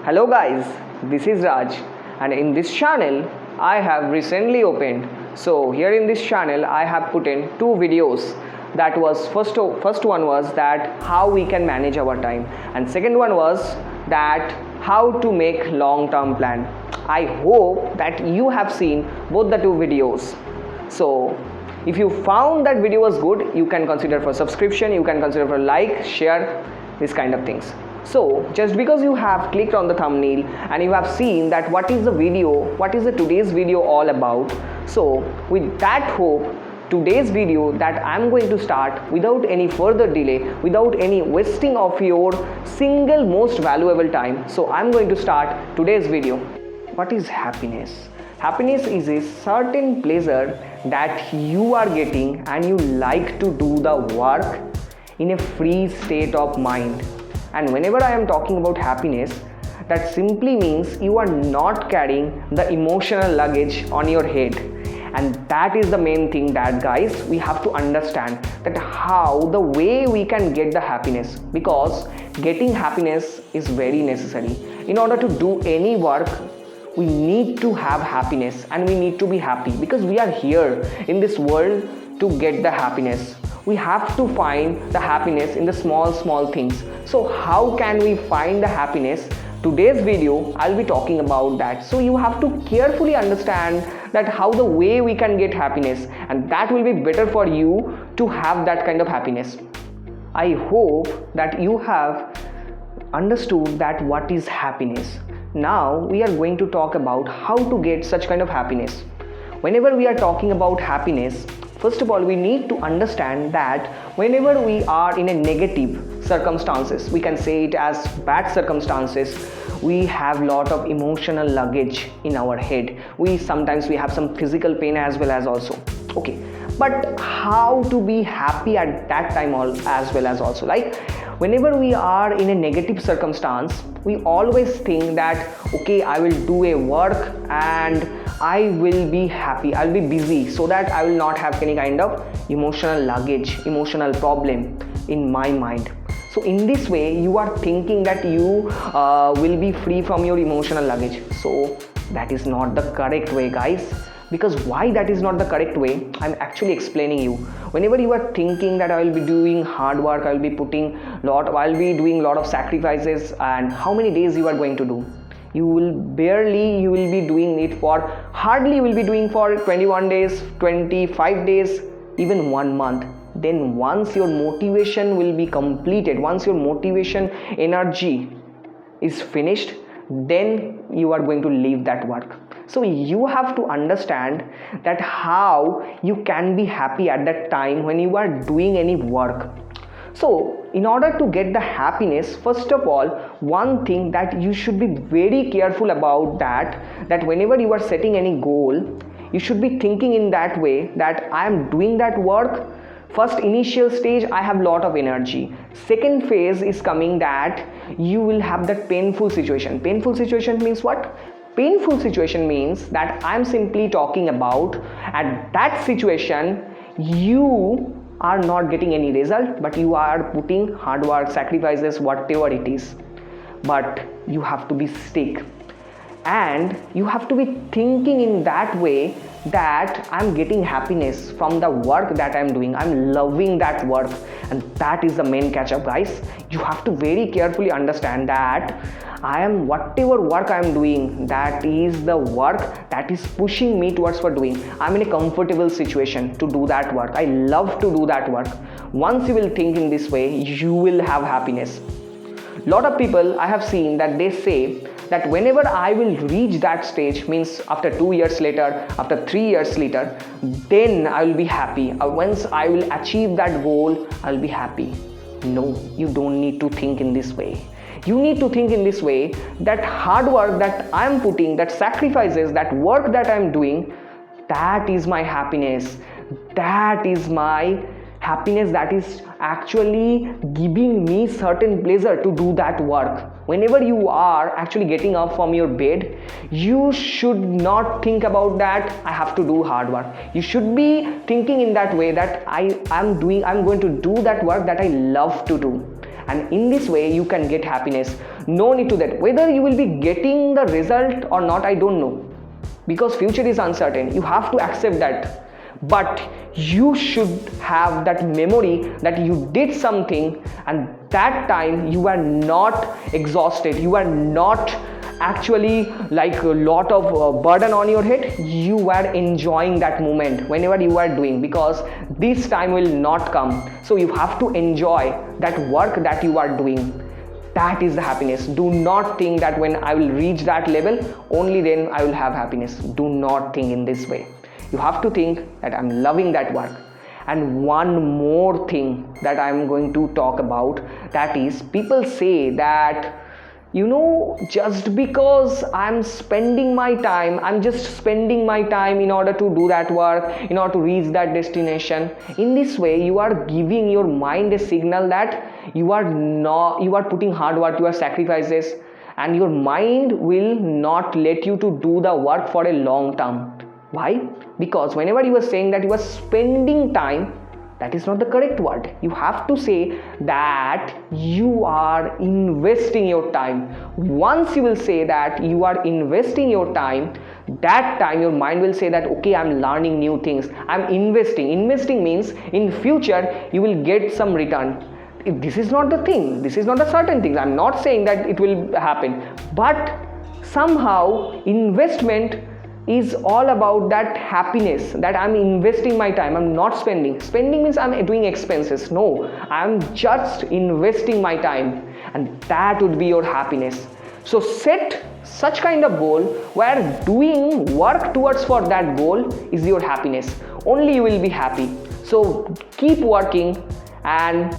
Hello guys, this is Raj and in this channel I have recently opened. So here in this channel I have put in two videos. That was first one was that how we can manage our time, and second one was that how to make long-term plan. I hope that you have seen both the two videos. So if you found that video was good, you can consider for subscription, you can consider for like, share, this kind of things. So just because you have clicked on the thumbnail and you have seen that what is the today's video all about, so with that hope, today's video that I'm going to start without any further delay, without any wasting of your single most valuable time. So I'm going to start today's video. What is happiness? Happiness is a certain pleasure that you are getting and you like to do the work in a free state of mind. And whenever I am talking about happiness, that simply means you are not carrying the emotional luggage on your head. And that is the main thing that guys we have to understand, that how the way we can get the happiness, because getting happiness is very necessary. In order to do any work, we need to have happiness and we need to be happy, because we are here in this world to get the happiness. We have to find the happiness in the small things. So how can we find the happiness? Today's video I'll be talking about that. So you have to carefully understand that how the way we can get happiness, and that will be better for you to have that kind of happiness. I hope that you have understood that what is happiness. Now we are going to talk about how to get such kind of happiness. Whenever we are talking about happiness, first of all, we need to understand that whenever we are in a negative circumstances, we can say it as bad circumstances, we have lot of emotional luggage in our head. Sometimes we have some physical pain as well as also. Okay, but how to be happy at that time as well as also, like whenever we are in a negative circumstance, we always think that okay, I will do a work and I will be happy, I'll be busy, so that I will not have any kind of emotional luggage, emotional problem in my mind. So in this way you are thinking that you will be free from your emotional luggage. So that is not the correct way, guys. Because why that is not the correct way, I'm actually explaining you. Whenever you are thinking that I will be doing hard work, I'll be doing lot of sacrifices, and how many days you are going to do? You will be doing it for hardly, you will be doing for 21 days, 25 days, even 1 month. Then once your motivation will be completed, once your motivation energy is finished, then you are going to leave that work. So you have to understand that how you can be happy at that time when you are doing any work. So in order to get the happiness, first of all, one thing that you should be very careful about, that whenever you are setting any goal, you should be thinking in that way that I am doing that work. First initial stage, I have lot of energy. Second phase is coming that you will have that painful situation. Painful situation means what? Painful situation means that I'm simply talking about at that situation you are not getting any result, but you are putting hard work, sacrifices, whatever it is. But you have to be stick. And you have to be thinking in that way that I'm getting happiness from the work that I'm doing. I'm loving that work. And that is the main catch up, guys. You have to very carefully understand that whatever work I'm doing, that is the work that is pushing me towards for doing. I'm in a comfortable situation to do that work. I love to do that work. Once you will think in this way, you will have happiness. Lot of people I have seen that they say that whenever I will reach that stage, means after 2 years later, after 3 years later, then I will be happy. Once I will achieve that goal, I'll be happy. No, you don't need to think in this way. You need to think in this way that hard work that I'm putting, that sacrifices, that work that I'm doing, that is my happiness. That is my happiness, that is actually giving me certain pleasure to do that work. Whenever you are actually getting up from your bed, you should not think about that I have to do hard work. You should be thinking in that way that I'm going to do that work that I love to do. and in this way you can get happiness. No need to that. Whether you will be getting the result or not, I don't know, because future is uncertain. You have to accept that. But you should have that memory that you did something, and that time you are not exhausted, you are not actually like a lot of burden on your head. You are enjoying that moment whenever you are doing, because this time will not come. So you have to enjoy that work that you are doing. That is the happiness. Do not think that when I will reach that level, only then I will have happiness. Do not think in this way. You have to think that I'm loving that work. And one more thing that I'm going to talk about, that is, people say that, just because I'm spending my time, I'm just spending my time in order to do that work, in order to reach that destination. In this way, you are giving your mind a signal that you are putting hard work, you are sacrifices, and your mind will not let you to do the work for a long term. Why? Because whenever you are saying that you are spending time, that is not the correct word. You have to say that you are investing your time. Once you will say that you are investing your time, that time your mind will say that, okay, I'm learning new things, I'm investing. Investing means in future you will get some return. This is not the thing, this is not a certain thing. I'm not saying that it will happen, but somehow investment is all about that happiness, that I'm investing my time, I'm not spending. Spending means I'm doing expenses. No, I'm just investing my time, and that would be your happiness. So set such kind of goal where doing work towards for that goal is your happiness. Only you will be happy. So keep working and